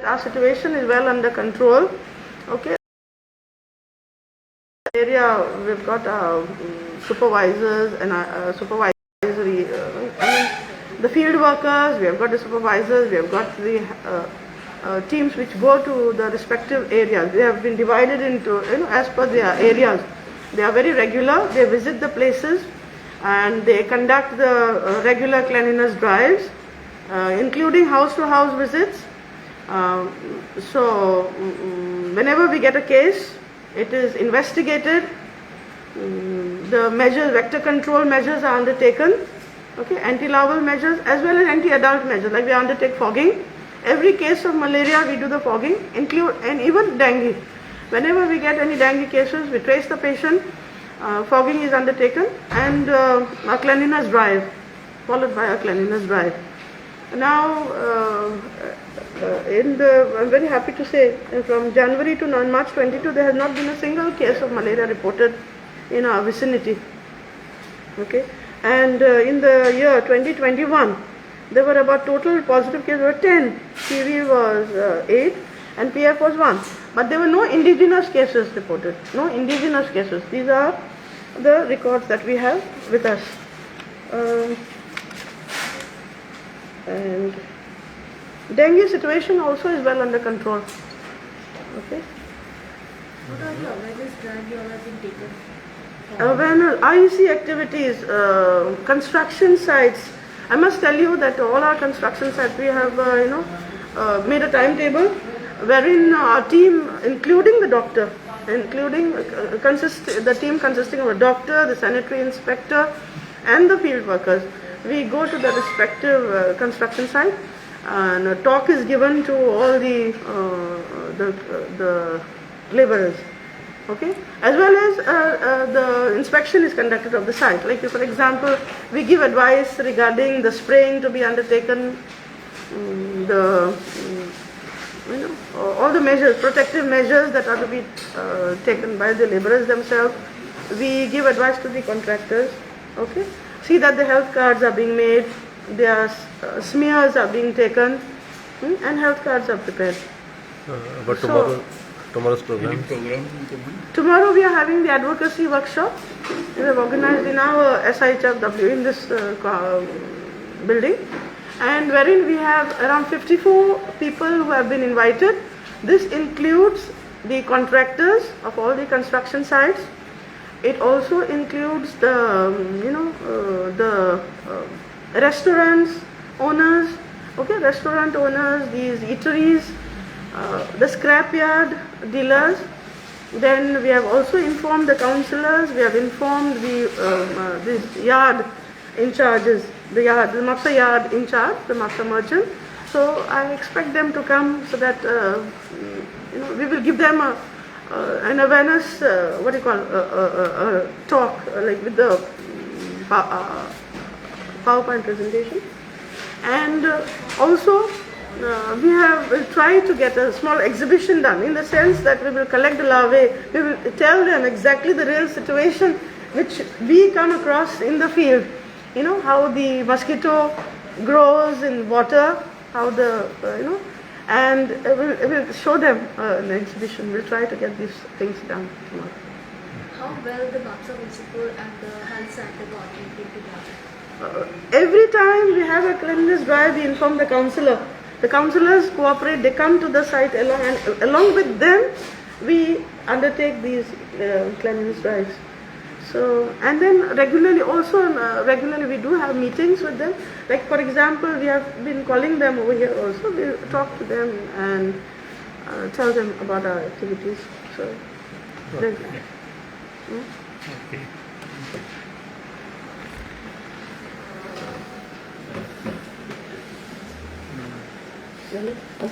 Our situation is well under control. Okay. Area we've got supervisors and supervisory. The field workers. We have got the supervisors. We have got the teams which go to the respective areas. They have been divided into as per their areas. They are very regular. They visit the places and they conduct the regular cleanliness drives, including house-to-house visits. So whenever we get a case, it is investigated. The measures, vector control measures are undertaken. Okay, anti-larval measures as well as anti-adult measures. Like we undertake fogging. Every case of malaria, we do the fogging, and even dengue. Whenever we get any dengue cases, we trace the patient. Fogging is undertaken, and a cleanliness drive, followed by a cleanliness drive. Now, I'm very happy to say, from January to March 22, there has not been a single case of malaria reported in our vicinity. Okay, and in the year 2021, there were about total positive cases were 10. PV was 8, and PF was 1. But there were no indigenous cases reported. No indigenous cases. These are the records that we have with us. And dengue situation also is well under control. Okay. What are the awareness drive you all have been taken? Awareness, IEC activities, construction sites. I must tell you that all our construction sites we have made a timetable wherein our team, including the doctor, the team consisting of a doctor, the sanitary inspector, and the field workers, we go to the respective construction site, and a talk is given to all the laborers. Okay, as well as the inspection is conducted of the site. Like for example, we give advice regarding the spraying to be undertaken, all the measures, protective measures that are to be taken by the laborers themselves. We give advice to the contractors. Okay, see that the health cards are being made, their smears are being taken, and health cards are prepared. But tomorrow's program? Tomorrow we are having the advocacy workshop. We have organized in our SIHFW in this building, and wherein we have around 54 people who have been invited. This includes the contractors of all the construction sites. It also includes the restaurants owners, restaurant owners, these eateries, the scrapyard dealers. Then we have also informed the councillors. We have informed the yard in charges, the Mapusa yard in charge, the Mapusa merchant. So I expect them to come so that we will give them an awareness, talk, like with the PowerPoint presentation. And also we will try to get a small exhibition done, in the sense that we will collect the larvae, we will tell them exactly the real situation which we come across in the field. How the mosquito grows in water, how the, and we'll show them in the exhibition. We'll try to get these things done tomorrow. How well the Mapusa Municipal and the health center coordinated together? Every time we have a cleanliness drive, we inform the councillor. The councillors cooperate, they come to the site along with them we undertake these cleanliness drives. So, and then regularly we do have meetings with them. Like for example, we have been calling them over here also. We talk to them and tell them about our activities. So, okay. Really? Oh.